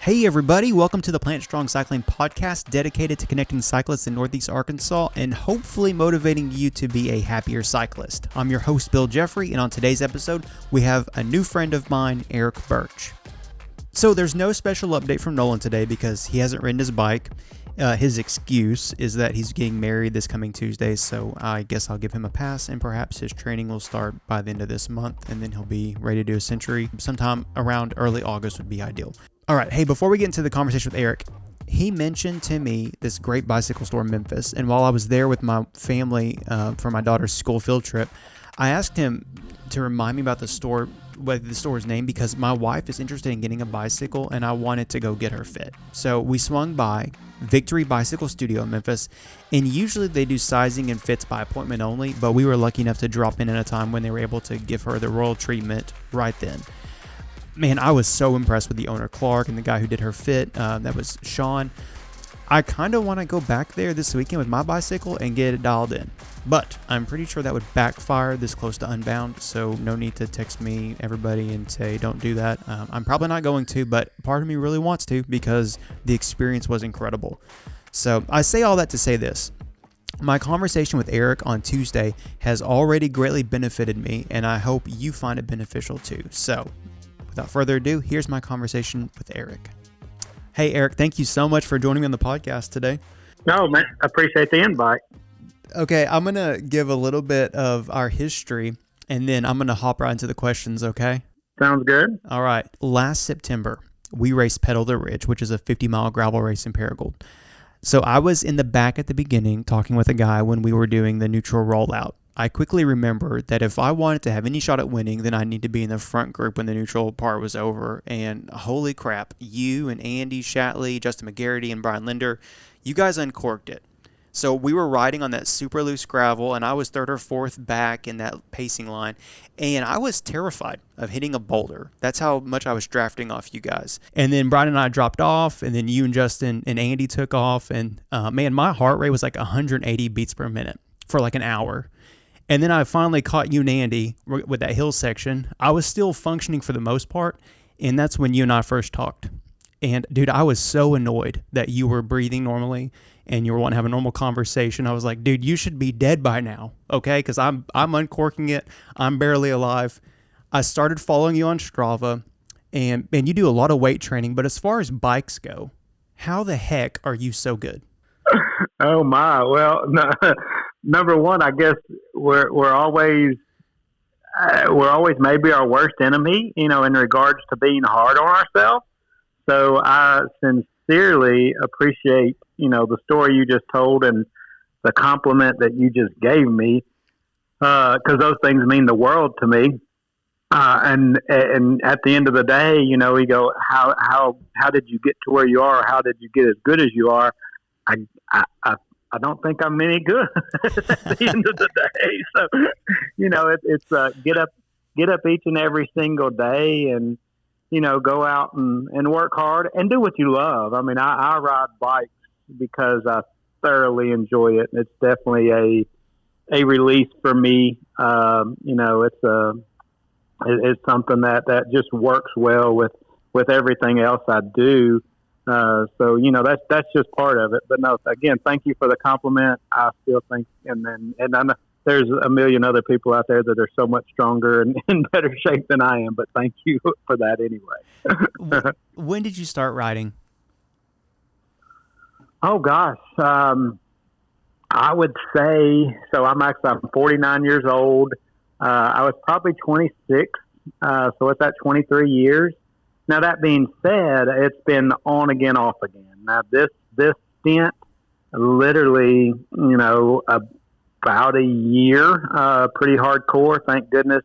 Hey everybody, welcome to the Plant Strong Cycling Podcast, dedicated to connecting cyclists in Northeast Arkansas and hopefully motivating you to be a happier cyclist. I'm your host, Bill Jeffrey, and on today's episode, we have a new friend of mine, Eric Burch. So there's no special update from Nolan today because he hasn't ridden his bike. His excuse is that he's getting married this coming Tuesday, so I guess I'll give him a pass, and perhaps his training will start by the end of this month, and then he'll be ready to do a century. Sometime around early August would be ideal. All right, hey, before we get into the conversation with Eric, he mentioned to me this great bicycle store in Memphis, and while I was there with my family for my daughter's school field trip, I asked him to remind me about the store's name, because my wife is interested in getting a bicycle, and I wanted to go get her fit. So we swung by Victory Bicycle Studio in Memphis, and usually they do sizing and fits by appointment only, but we were lucky enough to drop in at a time when they were able to give her the royal treatment right then. Man, I was so impressed with the owner, Clark, and the guy who did her fit. That was Sean. I kind of want to go back there this weekend with my bicycle and get it dialed in. But I'm pretty sure that would backfire this close to Unbound, so no need to text me, everybody, and say don't do that. I'm probably not going to, but part of me really wants to because the experience was incredible. So I say all that to say this. My conversation with Eric on Tuesday has already greatly benefited me, and I hope you find it beneficial too. So without further ado, here's my conversation with Eric. Hey, Eric, thank you so much for joining me on the podcast today. No, man, I appreciate the invite. Okay, I'm going to give a little bit of our history, and then I'm going to hop right into the questions, okay? Sounds good. All right. Last September, we raced Pedal the Ridge, which is a 50-mile gravel race in Paragould. So I was in the back at the beginning talking with a guy when we were doing the neutral rollout. I quickly remembered that if I wanted to have any shot at winning, then I need to be in the front group when the neutral part was over. And holy crap, you and Andy Shatley, Justin McGarity, and Brian Linder, you guys uncorked it. So we were riding on that super loose gravel, and I was third or fourth back in that pacing line, and I was terrified of hitting a boulder. That's how much I was drafting off you guys. And then Brian and I dropped off, and then you and Justin and Andy took off, and man, my heart rate was like 180 beats per minute for like an hour. And then I finally caught you and Andy with that hill section. I was still functioning for the most part, and that's when you and I first talked. And dude, I was so annoyed that you were breathing normally and you were wanting to have a normal conversation. I was like, dude, you should be dead by now, okay? Because I'm uncorking it. I'm barely alive. I started following you on Strava, and you do a lot of weight training. But as far as bikes go, how the heck are you so good? Oh my! Well, no, number one, I guess we're always maybe our worst enemy, in regards to being hard on ourselves. So I sincerely appreciate, the story you just told and the compliment that you just gave me, because those things mean the world to me. And at the end of the day, we go, how did you get to where you are? How did you get as good as you are? I don't think I'm any good at the end of the day. So, it's get up each and every single day and, go out and work hard and do what you love. I mean, I ride bikes because I thoroughly enjoy it. It's definitely a release for me. It's something that just works well with everything else I do. So that's just part of it. But no, again, thank you for the compliment. I still think, and I know there's a million other people out there that are so much stronger and in better shape than I am. But thank you for that anyway. When did you start riding? Oh gosh, I would say so. I'm 49 years old. I was probably 26, so it's at 23 years. Now, that being said, it's been on again, off again. Now, this stint, literally, about a year, pretty hardcore. Thank goodness.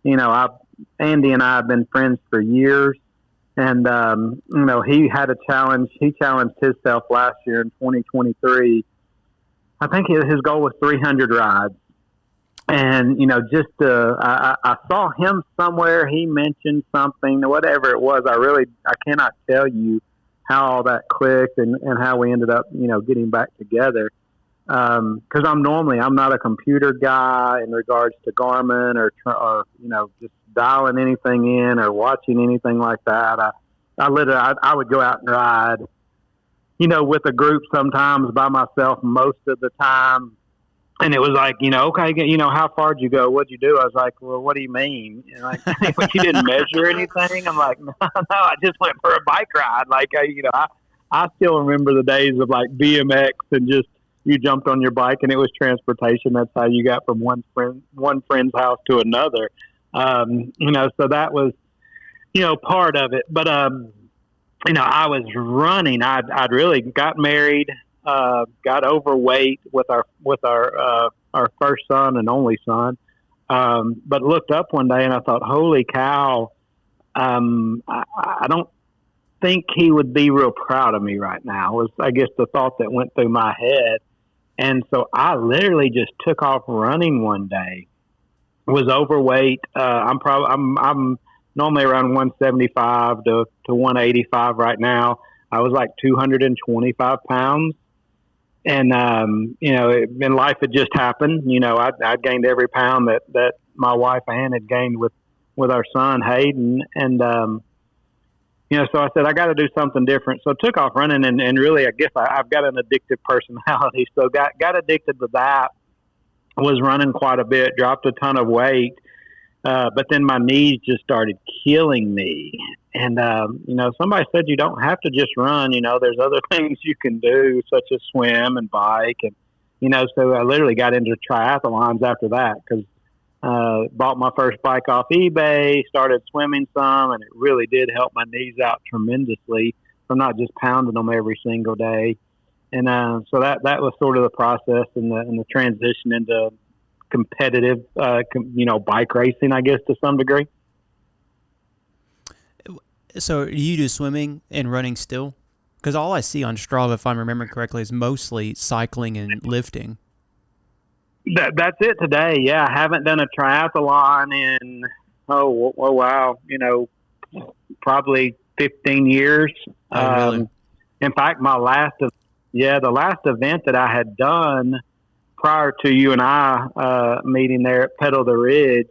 Andy and I have been friends for years, and he had a challenge. He challenged himself last year in 2023. I think his goal was 300 rides. And, I saw him somewhere. He mentioned something, whatever it was. I cannot tell you how all that clicked and how we ended up, getting back together. Cause I'm not a computer guy in regards to Garmin or just dialing anything in or watching anything like that. I would go out and ride, with a group sometimes by myself most of the time. And it was like, okay, how far did you go? What'd you do? I was like, well, what do you mean? And like, you didn't measure anything? I'm like, no, I just went for a bike ride. Like, I still remember the days of like BMX and just, you jumped on your bike and it was transportation. That's how you got from one friend's house to another. So that was, part of it. But, I was running. I'd really got married, got overweight with our first son and only son. But looked up one day and I thought, holy cow. I don't think he would be real proud of me right now was, I guess, the thought that went through my head. And so I literally just took off running one day, was overweight. I'm normally around 175 to 185 right now. I was like 225 pounds. And, in life had just happened. I'd gained every pound that my wife Ann had gained with our son Hayden. And, so I said, I got to do something different. So I took off running and really, I guess I've got an addictive personality. So got addicted to that, was running quite a bit, dropped a ton of weight. But then my knees just started killing me. And, somebody said you don't have to just run, there's other things you can do, such as swim and bike. And, so I literally got into triathlons after that because bought my first bike off eBay, started swimming some, and it really did help my knees out tremendously from not just pounding them every single day. And so that was sort of the process and the transition into competitive, bike racing, I guess, to some degree. So you do swimming and running still? Because all I see on Strava, if I'm remembering correctly, is mostly cycling and lifting. That's it today. Yeah, I haven't done a triathlon in wow, probably 15 years. Oh, really? In fact, the last event that I had done prior to you and I meeting there at Pedal the Ridge,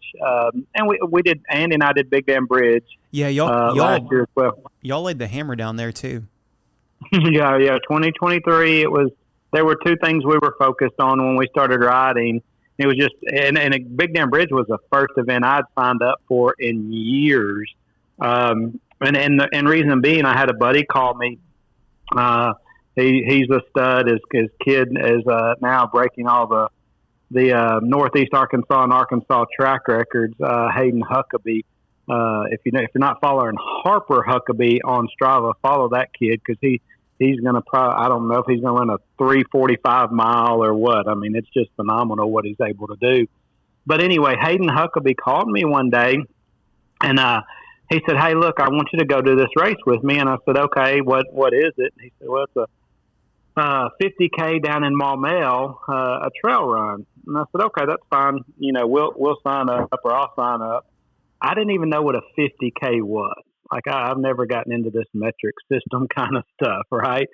and we did. Andy and I did Big Dam Bridge. Yeah, y'all last year as well. Y'all laid the hammer down there too. yeah. 2023. It was. There were two things we were focused on when we started riding. It was just, and Big Dam Bridge was the first event I'd signed up for in years. And reason being, I had a buddy call me. He's a stud. His kid is now breaking all the Northeast Arkansas and Arkansas track records. Hayden Huckabee. If you're not following Harper Huckabee on Strava, follow that kid because he's going to I don't know if he's going to run a 3:45 mile or what. I mean, it's just phenomenal what he's able to do. But anyway, Hayden Huckabee called me one day and he said, hey, look, I want you to go do this race with me. And I said, okay, what is it? And he said, well, it's a 50K down in Maumelle, a trail run. And I said, okay, that's fine. We'll sign up or I'll sign up. I didn't even know what a 50K was. Like I've never gotten into this metric system kind of stuff, right?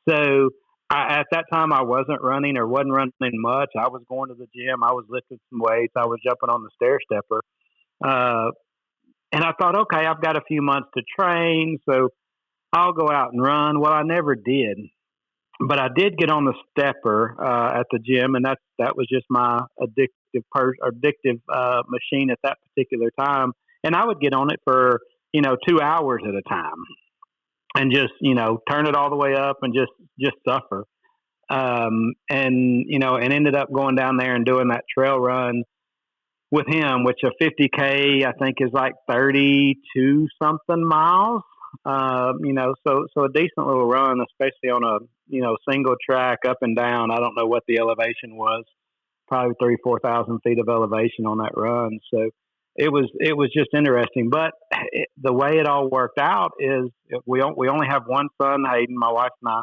So at that time I wasn't running much. I was going to the gym. I was lifting some weights. I was jumping on the stair stepper. And I thought, okay, I've got a few months to train, so I'll go out and run. Well, I never did, but I did get on the stepper at the gym, and that was just my addictive machine at that particular time. And I would get on it for 2 hours at a time and just, turn it all the way up and just suffer. And ended up going down there and doing that trail run with him, which a 50K, I think is like 32 something miles. So a decent little run, especially on a, single track up and down. I don't know what the elevation was, probably 3,000-4,000 feet of elevation on that run. So, it was just interesting, but the way it all worked out is we only have one son, Hayden, my wife and I,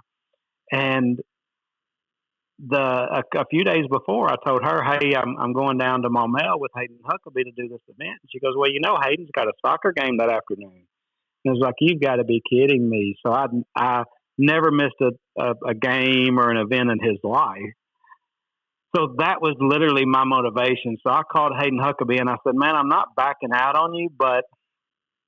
and a few days before I told her, hey, I'm going down to Maumelle with Hayden Huckabee to do this event. And she goes, well, Hayden's got a soccer game that afternoon. And I was like, you've got to be kidding me. So I never missed a game or an event in his life. So that was literally my motivation. So I called Hayden Huckabee and I said, man, I'm not backing out on you, but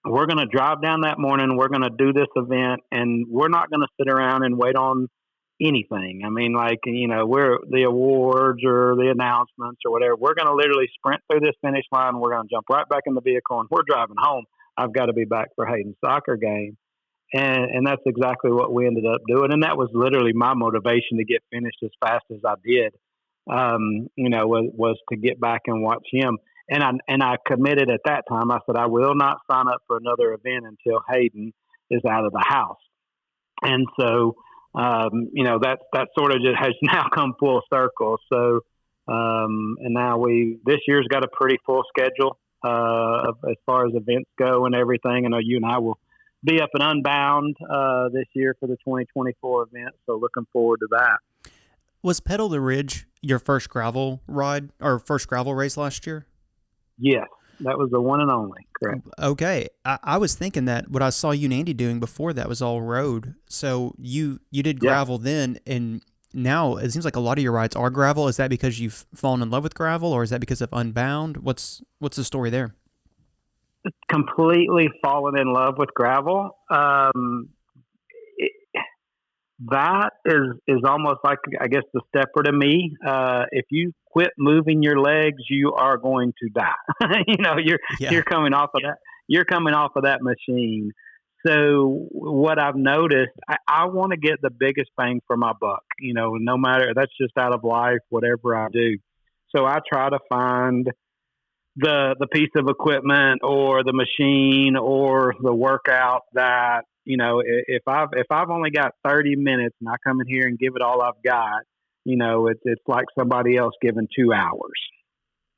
we're going to drive down that morning. We're going to do this event, and we're not going to sit around and wait on anything. I mean, like, we're the awards or the announcements or whatever. We're going to literally sprint through this finish line. We're going to jump right back in the vehicle, and we're driving home. I've got to be back for Hayden's soccer game. And that's exactly what we ended up doing. And that was literally my motivation to get finished as fast as I did, was to get back and watch him. And I committed at that time. I said, I will not sign up for another event until Hayden is out of the house. And so, that sort of just has now come full circle. So, and now this year's got a pretty full schedule, as far as events go and everything. I know you and I will be up at Unbound, this year for the 2024 event. So looking forward to that. Was Pedal the Ridge your first gravel ride or first gravel race last year? Yes, that was the one and only. Correct. Okay. I was thinking that what I saw you and Andy doing before that was all road. So you did gravel then, and now it seems like a lot of your rides are gravel. Is that because you've fallen in love with gravel, or is that because of Unbound? What's the story there? Completely fallen in love with gravel. That is almost like, I guess, the stepper to me. If you quit moving your legs, you are going to die. You're coming off of that. You're coming off of that machine. So what I've noticed, I want to get the biggest bang for my buck. No matter, that's just out of life, whatever I do. So I try to find the piece of equipment or the machine or the workout that, if I've only got 30 minutes and I come in here and give it all I've got, it's like somebody else giving 2 hours.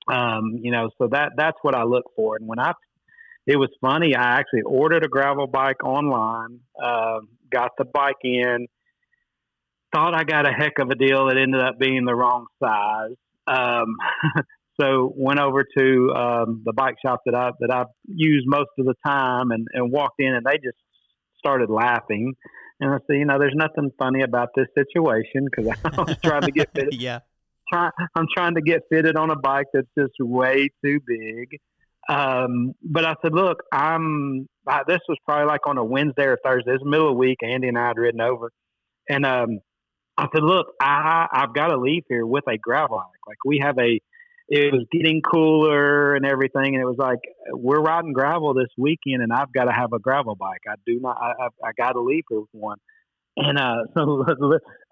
So that's what I look for. And it was funny. I actually ordered a gravel bike online, got the bike in, thought I got a heck of a deal. It ended up being the wrong size. So went over to the bike shop that I use most of the time and walked in, and they just started laughing. And I said, there's nothing funny about this situation, because I was trying to get fitted. I'm trying to get fitted on a bike that's just way too big. But I said, look, this was probably like on a Wednesday or Thursday. It was the middle of the week. Andy and I had ridden over. And I said, look, I've got to leave here with a gravel bike. Like it was getting cooler and everything. And it was like, we're riding gravel this weekend and I've got to have a gravel bike. I got to leave here with one. And so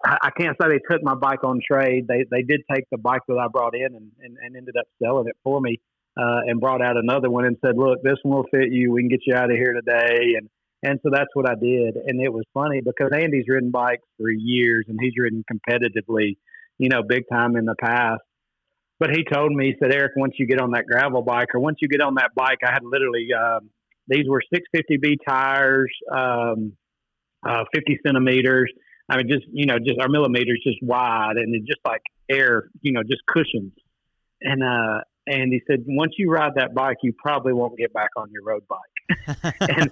I can't say they took my bike on trade. They did take the bike that I brought in and ended up selling it for me, and brought out another one and said, look, this one will fit you. We can get you out of here today. And so that's what I did. And it was funny because Andy's ridden bikes for years and he's ridden competitively, big time in the past. But he told me, he said, Eric, once you get on that gravel bike, or once you get on that bike, I had literally, these were 650B tires, 50 centimeters. I mean, just our millimeters, just wide, and it just like air, just cushions. And he said, once you ride that bike, you probably won't get back on your road bike. And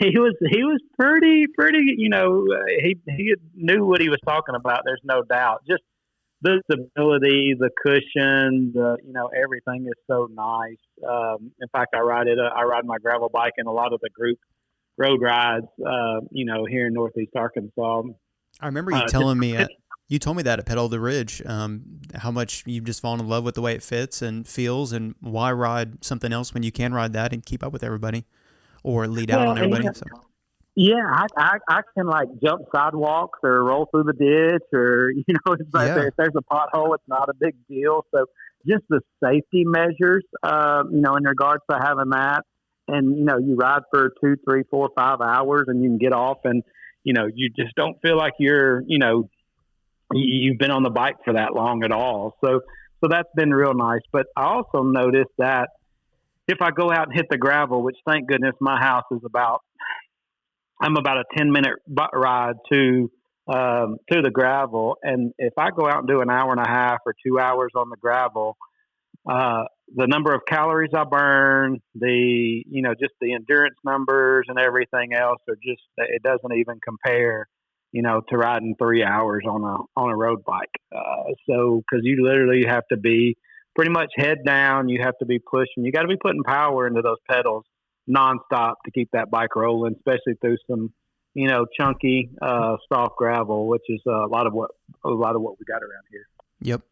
he was pretty, he knew what he was talking about. There's no doubt. Just the stability, the cushion, everything is so nice. In fact, I ride my gravel bike in a lot of the group road rides, here in Northeast Arkansas. I remember you telling me, you told me that at Pedal the Ridge, how much you've just fallen in love with the way it fits and feels, and why ride something else when you can ride that and keep up with everybody or lead out on everybody. Yeah, I can like jump sidewalks or roll through the ditch, or it's like if there's a pothole, it's not a big deal. So just the safety measures, in regards to having that, and you ride for 2, 3, 4, 5 hours, and you can get off, and you just don't feel like you've been on the bike for that long at all. So that's been real nice. But I also noticed that if I go out and hit the gravel, which thank goodness my house is I'm about a 10-minute ride to the gravel. And if I go out and do an hour and a half or 2 hours on the gravel, the number of calories I burn, just the endurance numbers and everything else it doesn't even compare, to riding 3 hours on a road bike. So, cause you literally have to be pretty much head down. You have to be pushing, you got to be putting power into those pedals, nonstop to keep that bike rolling, especially through some, chunky, soft gravel, which is a lot of what we got around here. Yep.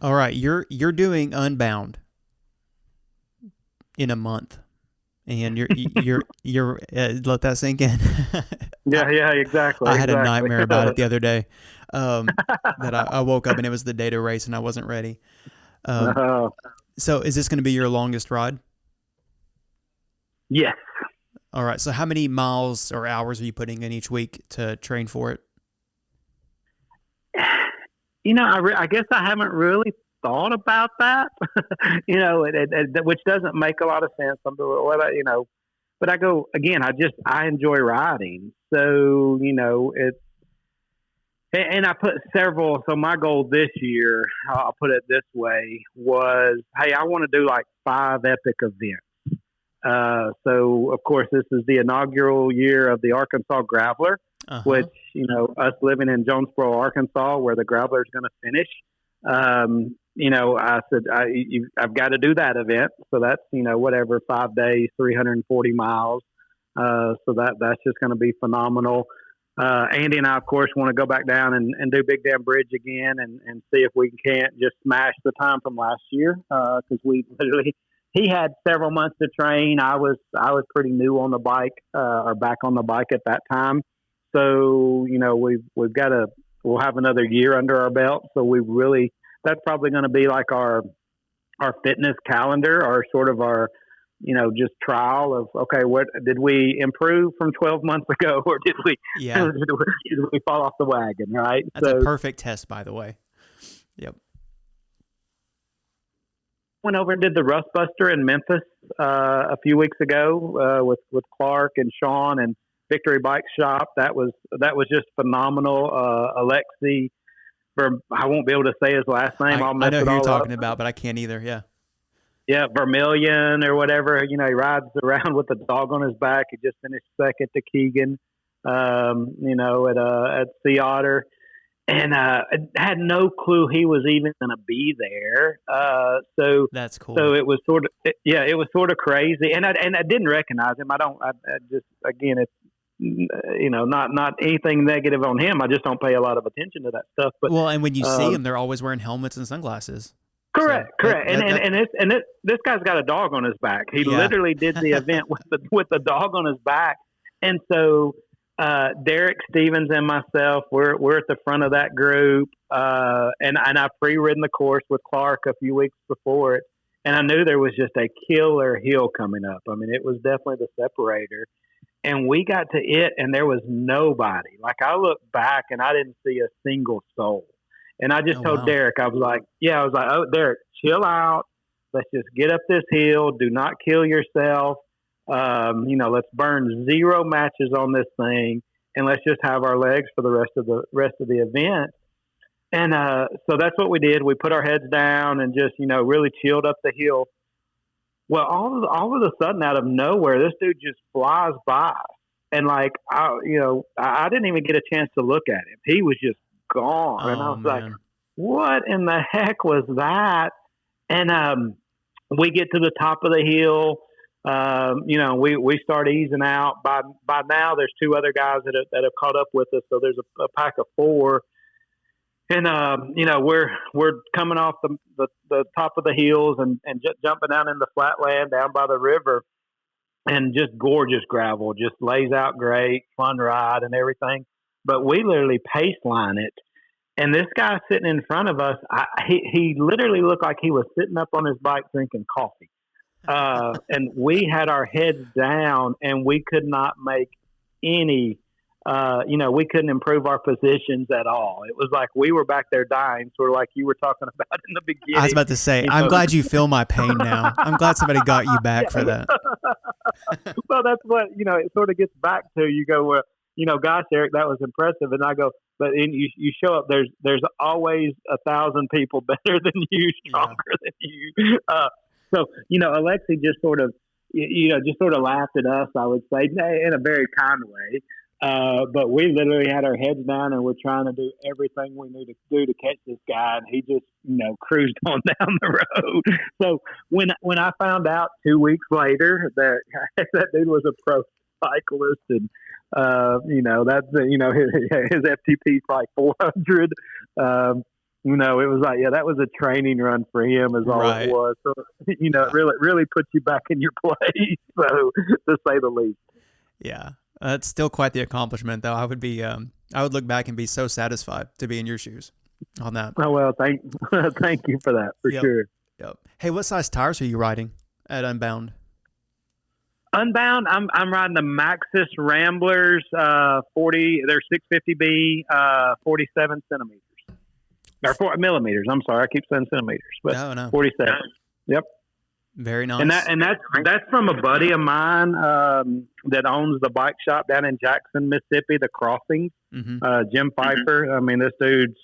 All right. You're doing Unbound in a month, and you're let that sink in. Yeah, exactly. I had a nightmare about it the other day. That I woke up and it was the day to race and I wasn't ready. So is this going to be your longest ride? Yes. All right. So how many miles or hours are you putting in each week to train for it? I guess I haven't really thought about that, which doesn't make a lot of sense. But I go, again, I enjoy riding. So, it's, and I put several, so my goal this year, I'll put it this way, was, hey, I want to do like 5 epic events. So of course this is the inaugural year of the Arkansas Graveler, which, us living in Jonesboro, Arkansas, where the Graveler is going to finish. I said, I've got to do that event. So that's, 5 days, 340 miles. So that's just going to be phenomenal. Andy and I, of course, want to go back down and do Big Dam Bridge again and see if we can't just smash the time from last year. Cause he had several months to train. I was pretty new on the bike, or back on the bike at that time. So, we'll have another year under our belt. So that's probably going to be like our fitness calendar, or sort of our, just trial of, okay, what did we improve from 12 months ago, or did we fall off the wagon? Right. That's a perfect test, by the way. Yep. Went over and did the Rust Buster in Memphis a few weeks ago with Clark and Sean and Victory Bike Shop. That was just phenomenal. Alexi, I won't be able to say his last name. I know who you're talking about, but I can't either. Yeah. Yeah, Vermilion or whatever. He rides around with a dog on his back. He just finished second to Keegan, at Sea Otter. And I had no clue he was even going to be there. So that's cool. So it was sort of crazy. And I didn't recognize him. I just, again, it's, not anything negative on him. I just don't pay a lot of attention to that stuff. But and when you see him, they're always wearing helmets and sunglasses. Correct. This guy's got a dog on his back. He literally did the event with the dog on his back. And so Derek Stevens and myself, we're at the front of that group, and I pre-ridden the course with Clark a few weeks before it, and I knew there was just a killer hill coming up. I mean, it was definitely the separator, and we got to it, and there was nobody. Like, I looked back, and I didn't see a single soul. And I just told Derek, I was like, oh, Derek, chill out. Let's just get up this hill. Do not kill yourself. Let's burn 0 matches on this thing, and let's just have our legs for the rest of the event. And so that's what we did. We put our heads down and just, really chilled up the hill. Well, all of a sudden, out of nowhere, this dude just flies by, and like I didn't even get a chance to look at him. He was just gone, and I was like, "What in the heck was that?" And we get to the top of the hill. We start easing out. By now, there's 2 other guys that have caught up with us. So there's a pack of 4, and we're coming off the top of the hills and jumping down in the flatland down by the river, and just gorgeous gravel, just lays out great, fun ride and everything. But we literally pace line it. And this guy sitting in front of us, he literally looked like he was sitting up on his bike drinking coffee. And we had our heads down, and we could not make any, we couldn't improve our positions at all. It was like we were back there dying, sort of like you were talking about in the beginning. I was about to say, I'm glad you feel my pain now. I'm glad somebody got you back for that. Well, that's what, it sort of gets back to. You go, well, gosh, Eric, that was impressive. And I go, but you show up, there's always 1,000 people better than you, stronger than you. So, Alexi just sort of laughed at us, I would say, in a very kind way. But we literally had our heads down and we're trying to do everything we knew to do to catch this guy, and he just, cruised on down the road. So when I found out 2 weeks later that that dude was a pro cyclist, and that's his FTP probably 400. It was like, that was a training run for him, is all Right. it was. So it really puts you back in your place, so to say the least. Yeah. That's still quite the accomplishment, though. I would look back and be so satisfied to be in your shoes on that. Oh, well, thank you for that, for sure. Yep. Hey, what size tires are you riding at Unbound? Unbound, I'm riding the Maxxis Ramblers 40. They're 650B, 47 centimeters or 4 millimeters. I'm sorry, I keep saying centimeters, but No. 47. Yep. Very nice. And that's from a buddy of mine that owns the bike shop down in Jackson, Mississippi, the Crossings. Mm-hmm. Jim Pfeiffer. I mean, this dude's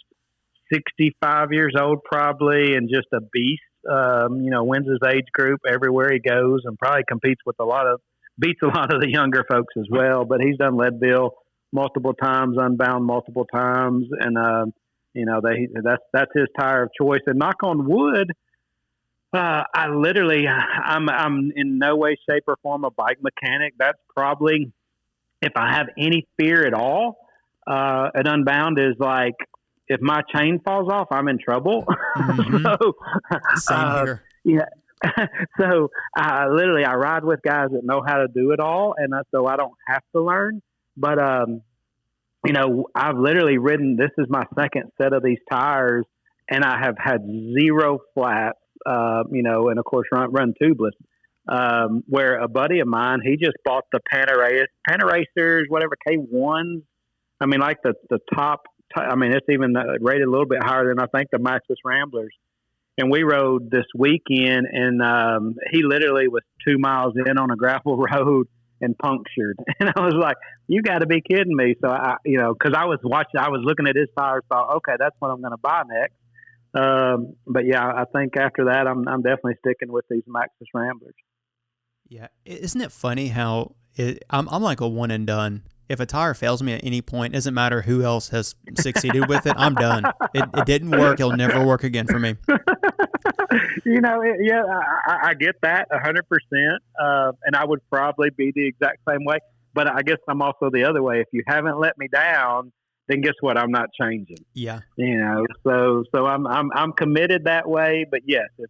65 years old probably, and just a beast. Wins his age group everywhere he goes, and probably beats a lot of the younger folks as well. But he's done Leadville multiple times, Unbound multiple times, and that's his tire of choice. And knock on wood, I'm in no way, shape, or form a bike mechanic. That's probably, if I have any fear at all, at Unbound, is like, if my chain falls off, I'm in trouble. Mm-hmm. Same here. Yeah. So I ride with guys that know how to do it all, and so I don't have to learn. But I've literally ridden. This is my second set of these tires, and I have had zero flats. And of course run tubeless. Where a buddy of mine, he just bought the Panaracers, whatever K1s. I mean, like the top. I mean, it's even rated a little bit higher than I think the Maxxis Ramblers. And we rode this weekend, and he literally was 2 miles in on a gravel road and punctured. And I was like, "You got to be kidding me!" So because I was looking at his tires, thought, "Okay, that's what I'm going to buy next." But yeah, I think after that, I'm definitely sticking with these Maxxis Ramblers. Yeah, isn't it funny how I'm like a one and done. If a tire fails me at any point, it doesn't matter who else has succeeded with it, I'm done. It didn't work. It'll never work again for me. I get that 100%. And I would probably be the exact same way. But I guess I'm also the other way. If you haven't let me down, then guess what? I'm not changing. Yeah. So I'm committed that way. But yes, if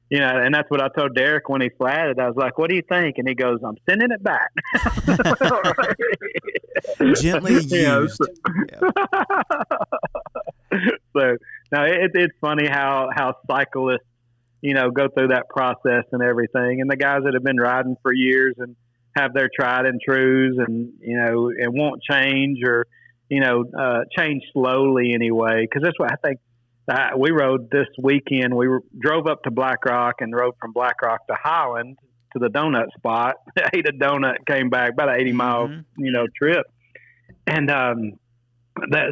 and that's what I told Derek when he flatted. I was like, "What do you think?" And he goes, "I'm sending it back." Gently used. So now it's funny how cyclists, go through that process and everything. And the guys that have been riding for years and have their tried and trues, and and won't change, or change slowly anyway. Because that's what I think. We rode this weekend. We drove up to Black Rock and rode from Black Rock to Highland to the donut spot. Ate a donut, came back, about an 80-mile, trip. And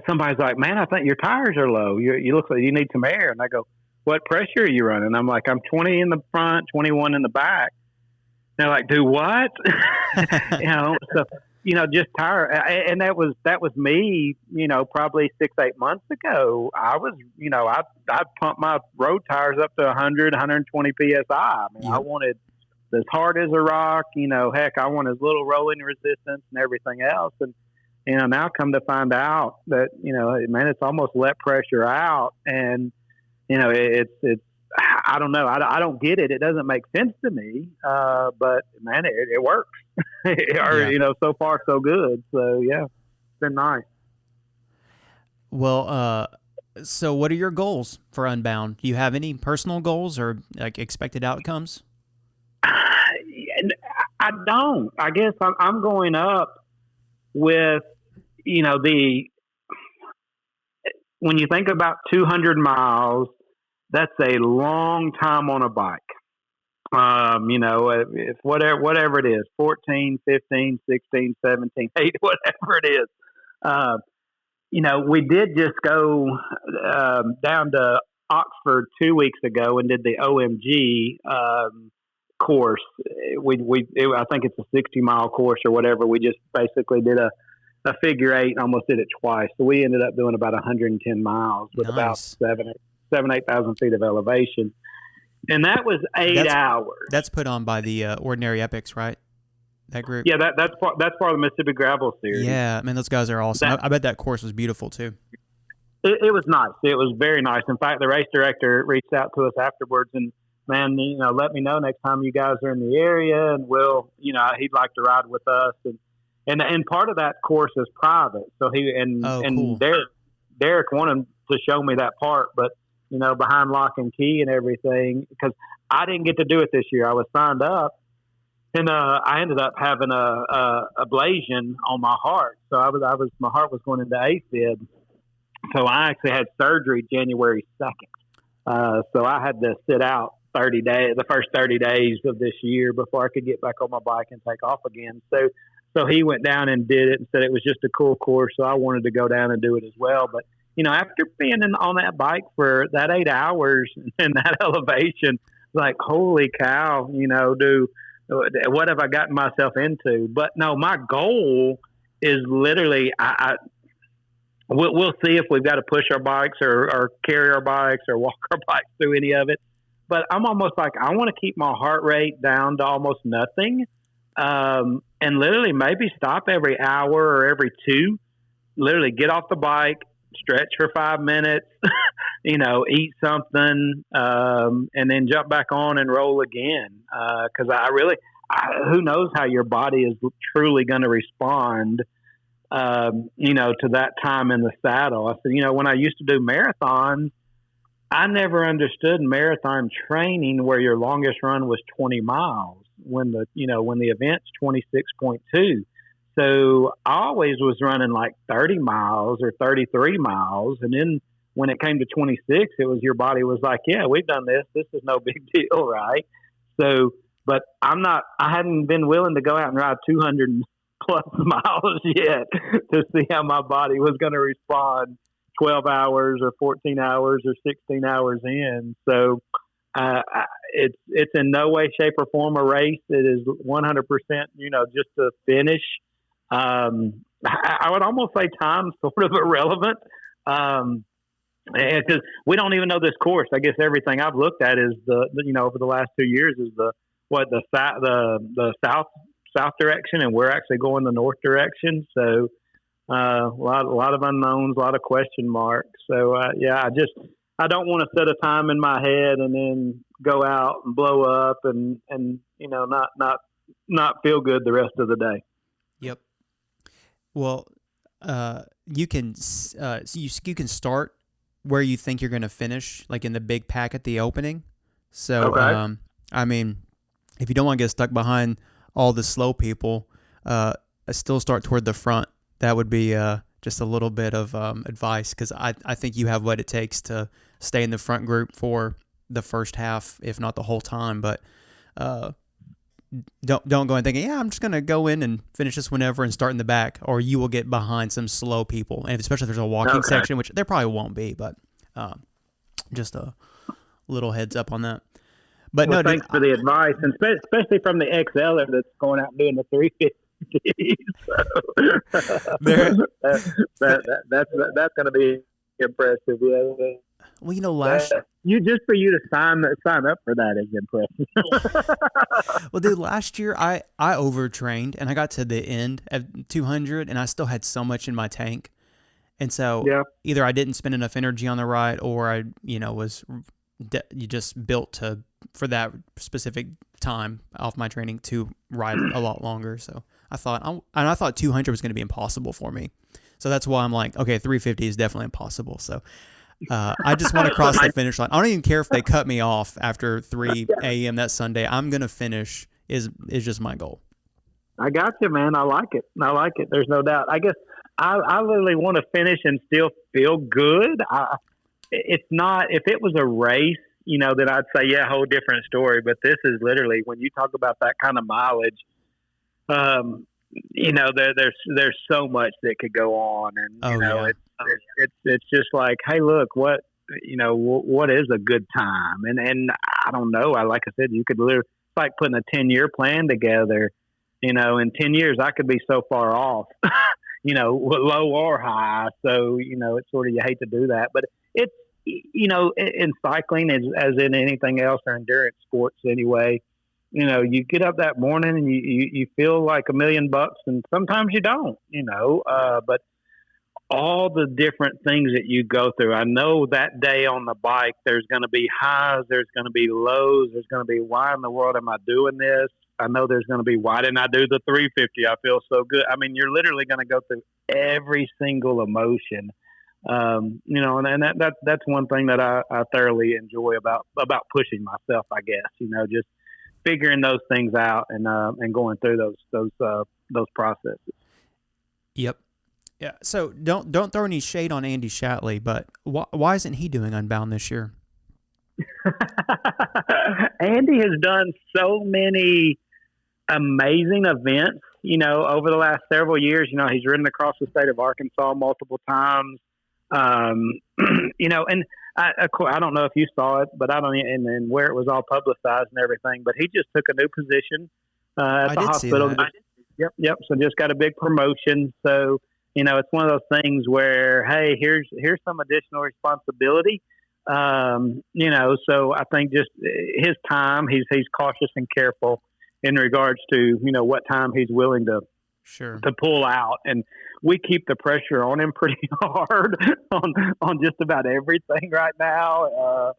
somebody's like, "Man, I think your tires are low. You look like you need some air." And I go, "What pressure are you running?" I'm like, "I'm 20 in the front, 21 in the back." They're like, "Do what?" So. Just tire, and that was me. Probably 6-8 months ago. I was, I pumped my road tires up to 100, 120 psi. I mean, I wanted as hard as a rock. Heck, I want as little rolling resistance and everything else. And now come to find out that it's almost let pressure out, and it's. I don't know. I don't get it. It doesn't make sense to me. But man, it works. So far so good. So yeah, it's been nice. Well, so what are your goals for Unbound? Do you have any personal goals or like expected outcomes? I don't. I guess I'm going up with when you think about 200 miles. That's a long time on a bike. If whatever it is, 14, 15, 16, 17, 8, whatever it is. We did just go down to Oxford 2 weeks ago and did the OMG course. I think it's a 60-mile course or whatever. We just basically did a figure eight and almost did it twice. So we ended up doing about 110 miles with about 8,000 feet of elevation. And that was 8 hours. That's put on by the Ordinary Epics, right? That group? Yeah, that's part of the Mississippi Gravel Series. Yeah, man, those guys are awesome. I bet that course was beautiful too. It was nice. It was very nice. In fact, the race director reached out to us afterwards and, man, let me know next time you guys are in the area, and he'd like to ride with us. And part of that course is private. So cool. Derek wanted to show me that part, but behind lock and key and everything, because I didn't get to do it this year. I was signed up, and I ended up having a ablation on my heart. So my heart was going into AFib. So I actually had surgery January 2nd. So I had to sit out 30 days, the first 30 days of this year before I could get back on my bike and take off again. So he went down and did it and said it was just a cool course. So I wanted to go down and do it as well. But, after being on that bike for that 8 hours and that elevation, like, holy cow, what have I gotten myself into? But no, my goal is literally, we'll see if we've got to push our bikes or carry our bikes or walk our bikes through any of it. But I'm almost like, I want to keep my heart rate down to almost nothing. And literally maybe stop every hour or every two, literally get off the bike, stretch for 5 minutes, eat something, and then jump back on and roll again. Cause who knows how your body is truly going to respond, to that time in the saddle. I said, when I used to do marathons, I never understood marathon training where your longest run was 20 miles when the event's 26.2. So I always was running like 30 miles or 33 miles. And then when it came to 26, your body was like, yeah, we've done this. This is no big deal. Right. So, but I hadn't been willing to go out and ride 200 plus miles yet to see how my body was going to respond 12 hours or 14 hours or 16 hours in. So it's in no way, shape, or form a race. It is 100%, just to finish. I would almost say time's sort of irrelevant because we don't even know this course. I guess everything I've looked at is over the last 2 years is the south direction, and we're actually going the north direction. So a lot of unknowns, a lot of question marks. So I don't want to set a time in my head and then go out and blow up and not feel good the rest of the day. Yep. Well, you can you can start where you think you're going to finish, like in the big pack at the opening. So, okay. I mean, if you don't want to get stuck behind all the slow people, still start toward the front. That would be just a little bit of advice, because I think you have what it takes to stay in the front group for the first half, if not the whole time. But don't go in thinking, I'm just going to go in and finish this whenever and start in the back, or you will get behind some slow people. And especially if there's a walking section, which there probably won't be, but just a little heads up on that. But thanks for the advice, and especially from the XLer that's going out and doing the 350. That's going to be impressive. Yeah. Well, for you to sign up for that is impressive. Well, dude, last year I overtrained and I got to the end at 200 and I still had so much in my tank, and so either I didn't spend enough energy on the ride, or I was you just built for that specific time off my training to ride a lot longer. So I thought 200 was going to be impossible for me. So that's why I'm like, okay, 350 is definitely impossible. So I just want to cross the finish line. I don't even care if they cut me off after 3 a.m. that Sunday. I'm going to finish is just my goal. I got you, man. I like it. There's no doubt. I guess I literally want to finish and still feel good. It's not, if it was a race, then I'd say, whole different story. But this is literally, when you talk about that kind of mileage, there's so much that could go on, and it's just like, hey, look, what is a good time, and I don't know. Like I said, you could like putting a 10-year plan together. In 10 years, I could be so far off, low or high. So, it's sort of, you hate to do that, but it's, in cycling as in anything else or endurance sports anyway, you get up that morning and you feel like $1 million, and sometimes you don't, but all the different things that you go through. I know that day on the bike, there's going to be highs, there's going to be lows, there's going to be, why in the world am I doing this? I know there's going to be, why didn't I do the 350? I feel so good. I mean, you're literally going to go through every single emotion. And that's one thing that I thoroughly enjoy about pushing myself, I guess, just figuring those things out and going through those processes. Yep. Yeah. So don't throw any shade on Andy Shatley, but why isn't he doing Unbound this year? Andy has done so many amazing events, over the last several years. He's ridden across the state of Arkansas multiple times. And of course, I don't know if you saw it, but I don't, and where it was all publicized and everything, but he just took a new position at the hospital. Yep. So just got a big promotion. So, it's one of those things where, hey, here's some additional responsibility. So I think just his time, he's cautious and careful in regards to, what time he's willing to pull out. And we keep the pressure on him pretty hard on just about everything right now.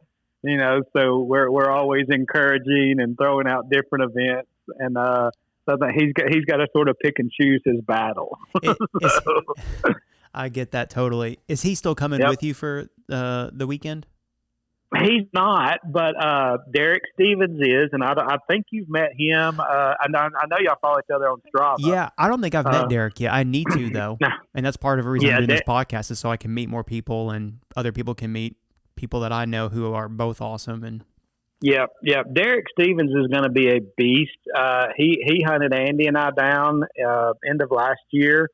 So we're always encouraging and throwing out different events. And, so that he's got to sort of pick and choose his battle. I get that totally. Is he still coming with you for the weekend? He's not, but Derek Stevens is, and I think you've met him. I know y'all follow each other on Strava. Yeah, I don't think I've met Derek yet. I need to, though. And that's part of the reason I'm doing this podcast is so I can meet more people and other people can meet people that I know who are both awesome. And Yeah. Derek Stevens is going to be a beast. He hunted Andy and I down end of last year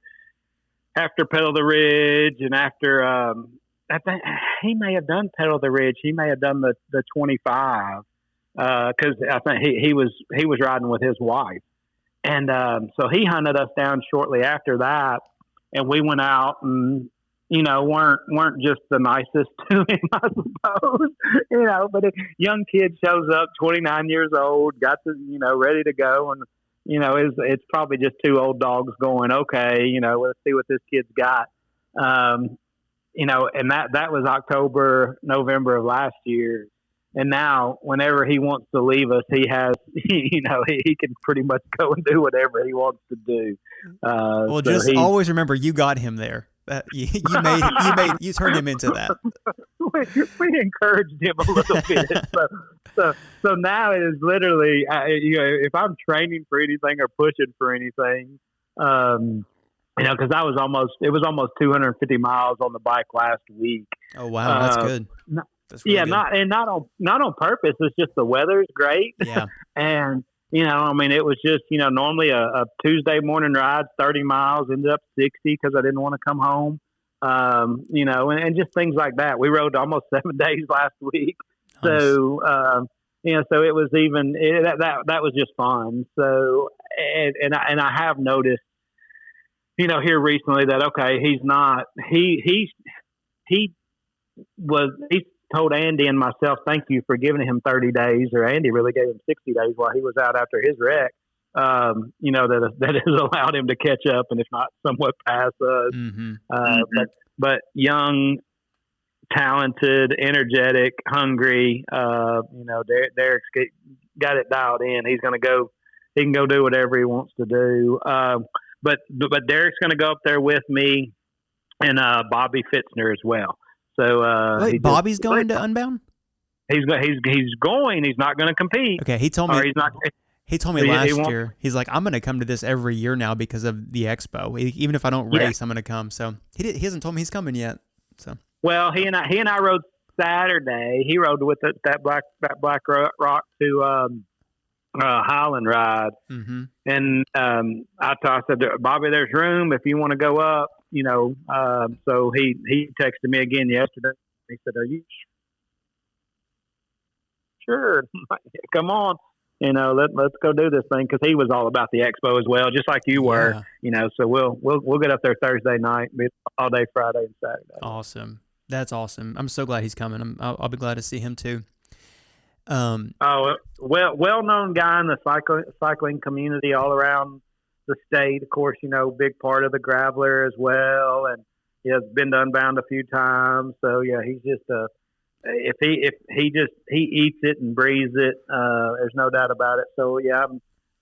after Pedal the Ridge and after I think he may have done Pedal the Ridge. He may have done the 25 because I think he was riding with his wife, and so he hunted us down shortly after that, and we went out and weren't just the nicest to him, I suppose, but a young kid shows up, 29 years old, got to, ready to go. And, it's probably just two old dogs going, okay, let's see what this kid's got. And that was October, November of last year. And now whenever he wants to leave us, he has, he can pretty much go and do whatever he wants to do. Well, so just always remember you got him there. You turned him into that. We encouraged him a little bit. So now it is literally, if I'm training for anything or pushing for anything, because it was almost 250 miles on the bike last week. Oh wow, that's good. That's really good. not on purpose. It's just the weather's great. Yeah, and. It was just, normally a Tuesday morning ride, 30 miles, ended up 60 because I didn't want to come home, and just things like that. We rode almost 7 days last week. Nice. So, so it was that was just fun. So, and I have noticed, here recently that, okay, he told Andy and myself, thank you for giving him 30 days, or Andy really gave him 60 days while he was out after his wreck, that has allowed him to catch up and if not somewhat pass us. Mm-hmm. But young, talented, energetic, hungry, Derek's got it dialed in. He can go do whatever he wants to do. But Derek's going to go up there with me and Bobby Fitzner as well. So wait, Bobby's going to Unbound? He's going. He's not going to compete. Okay, he told me. He's not. He told me last year. He's like, I'm going to come to this every year now because of the expo. Even if I don't race, I'm going to come. So he hasn't told me he's coming yet. So he and I rode Saturday. He rode with that Black Rock to Highland ride, and I said, Bobby, there's room if you want to go up. So he texted me again yesterday. He said, are you sure? Come on. let's go do this thing. Cause he was all about the expo as well, just like you were, so we'll get up there Thursday night, be all day Friday and Saturday. Awesome. That's awesome. I'm so glad he's coming. I'll be glad to see him too. Well-known guy in the cycling community all around the state. Of course, big part of the Graveler as well, and he has been to Unbound a few times. So yeah, he's just if he eats it and breathes it. There's no doubt about it. So yeah,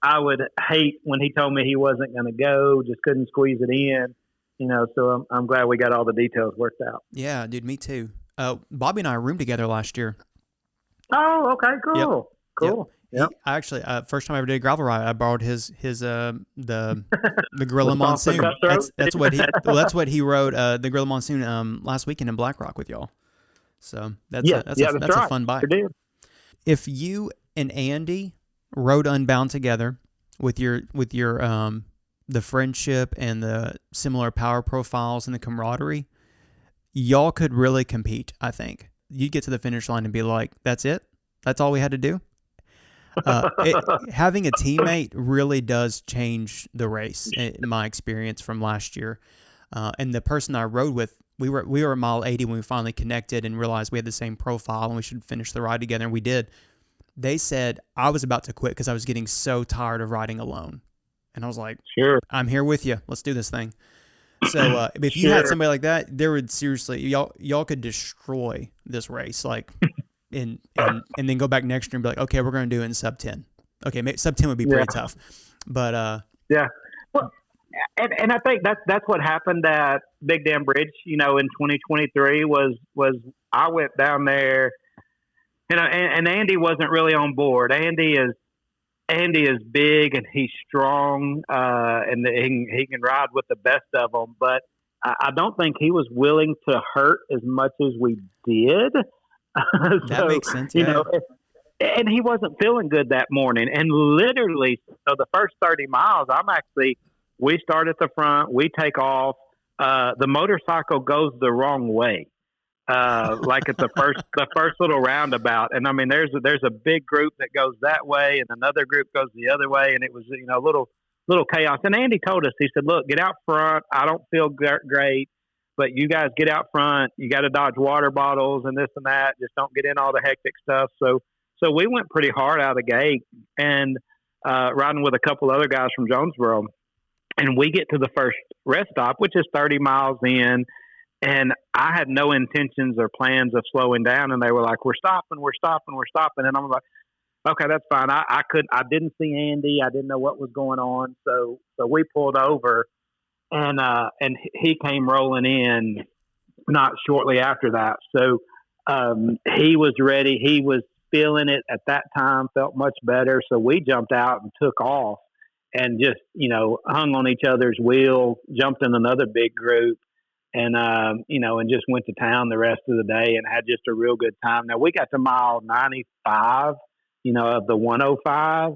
I would hate when he told me he wasn't going to go, just couldn't squeeze it in. So I'm glad we got all the details worked out. Yeah, dude, me too. Bobby and I roomed together last year. Oh, okay, cool. Yep. Cool. Yep. I actually, first time I ever did a gravel ride, I borrowed his the Gorilla Monsoon. That's what he rode the Gorilla Monsoon last weekend in Black Rock with y'all. So that's a fun bike. Sure. If you and Andy rode Unbound together with your the friendship and the similar power profiles and the camaraderie, y'all could really compete. I think you'd get to the finish line and be like, "That's it. That's all we had to do." Having a teammate really does change the race, in my experience from last year. And the person I rode with, we were at mile 80 when we finally connected and realized we had the same profile and we should finish the ride together, and we did. They said I was about to quit because I was getting so tired of riding alone. And I was like, "Sure, I'm here with you. Let's do this thing." So if you had somebody like that, there would seriously, y'all could destroy this race. Like, and then go back next year and be like, okay, we're going to do it in sub 10. Okay, maybe sub 10 would be pretty tough, but yeah. Well, and I think that's what happened at Big Dam Bridge. In 2023 was I went down there, and Andy wasn't really on board. Andy is big and he's strong, and he can ride with the best of them. But I don't think he was willing to hurt as much as we did. That makes sense. Yeah. And he wasn't feeling good that morning. And literally, so the first 30 miles, we start at the front, we take off. The motorcycle goes the wrong way. Like at the first little roundabout. And I mean, there's a big group that goes that way and another group goes the other way. And it was, a little chaos. And Andy told us, he said, "Look, get out front. I don't feel great, but you guys get out front. You got to dodge water bottles and this and that. Just don't get in all the hectic stuff." So we went pretty hard out of the gate and, riding with a couple other guys from Jonesboro, and we get to the first rest stop, which is 30 miles in. And I had no intentions or plans of slowing down. And they were like, we're stopping. And I'm like, okay, that's fine. I didn't see Andy. I didn't know what was going on. So we pulled over and he came rolling in not shortly after that. So, he was ready. He was feeling it at that time, felt much better. So we jumped out and took off and just, hung on each other's wheel, jumped in another big group. And, and just went to town the rest of the day and had just a real good time. Now, we got to mile 95, of the 105.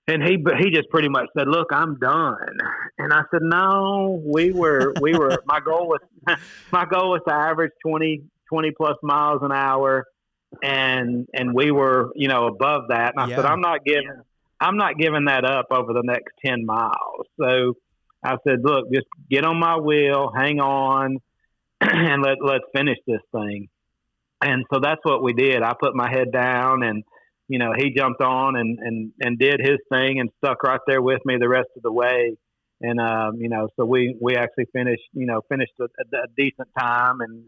And he just pretty much said, "Look, I'm done." And I said, "No, we were, my goal was to average 20 plus miles an hour. And we were, above that." And I said, I'm not giving that up over the next 10 miles. So I said, "Look, just get on my wheel, hang on, and let's finish this thing." And so that's what we did. I put my head down, and he jumped on and did his thing and stuck right there with me the rest of the way. And so we actually finished a decent time, and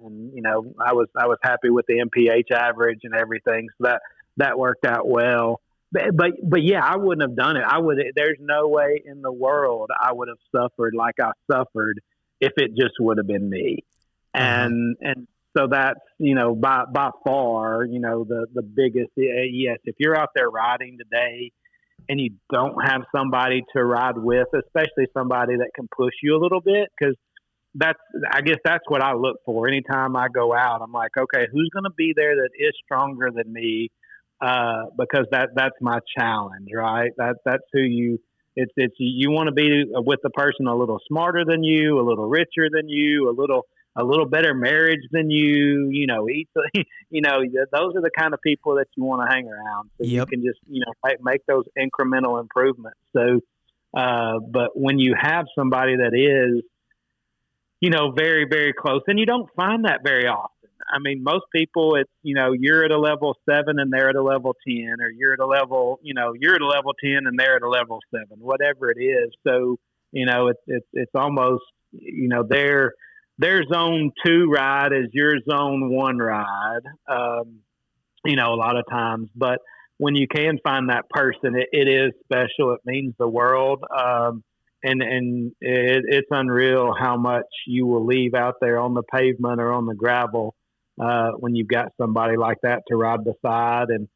I was happy with the MPH average and everything. So that worked out well. But yeah, I wouldn't have done it. There's no way in the world I would have suffered like I suffered if it just would have been me. And so that's, by far, the biggest, yes, if you're out there riding today and you don't have somebody to ride with, especially somebody that can push you a little bit, because I guess that's what I look for. Anytime I go out, I'm like, okay, who's going to be there that is stronger than me? Because that's my challenge, right? That's who you want to be with the person a little smarter than you, a little richer than you, a little a little better marriage than you, eat, those are the kind of people that you want to hang around. So you can just, make those incremental improvements. So, but when you have somebody that is, very, very close, and you don't find that very often. I mean, most people, it's, you're at a level 7 and they're at a level 10, or you're at a level, you're at a level 10 and they're at a level 7, whatever it is. So, it's almost, their zone 2 ride is your zone 1 ride, a lot of times. But when you can find that person, it is special. It means the world. And it's unreal how much you will leave out there on the pavement or on the gravel when you've got somebody like that to ride beside and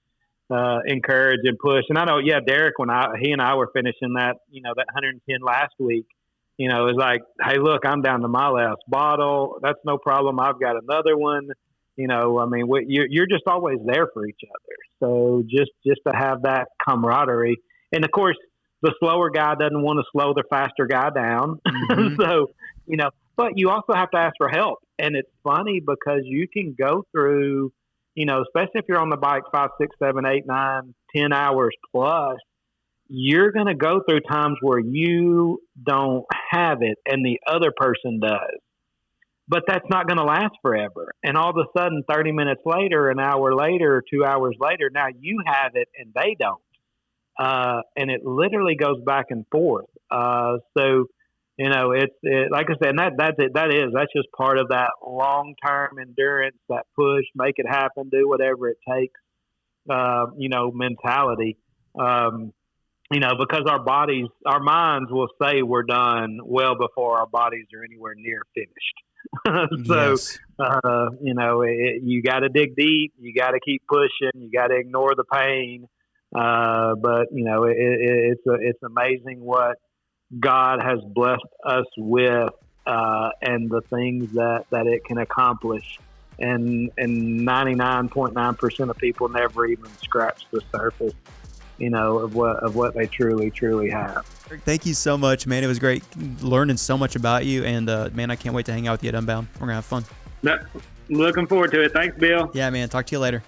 encourage and push. And I know, Derek, when he and I were finishing that, that 110 last week, it was like, hey, look, I'm down to my last bottle. That's no problem. I've got another one. You're just always there for each other. So just to have that camaraderie. And of course, the slower guy doesn't want to slow the faster guy down. Mm-hmm. So, but you also have to ask for help. And it's funny because you can go through, especially if you're on the bike 5, 6, 7, 8, 9, 10 hours plus, you're going to go through times where you don't have it and the other person does. But that's not going to last forever. And all of a sudden, 30 minutes later, an hour later, 2 hours later, now you have it and they don't. And it literally goes back and forth. So, like I said, and that's just part of that long-term endurance, that push, make it happen, do whatever it takes, mentality. Because our minds will say we're done well before our bodies are anywhere near finished. So, yes. You got to dig deep, you got to keep pushing, you got to ignore the pain. But it's amazing what God has blessed us with, and the things that it can accomplish. And 99.9% of people never even scratch the surface, of what they truly, truly have. Thank you so much, man. It was great learning so much about you, and man, I can't wait to hang out with you at Unbound. We're gonna have fun. Looking forward to it. Thanks, Bill. Yeah, man. Talk to you later.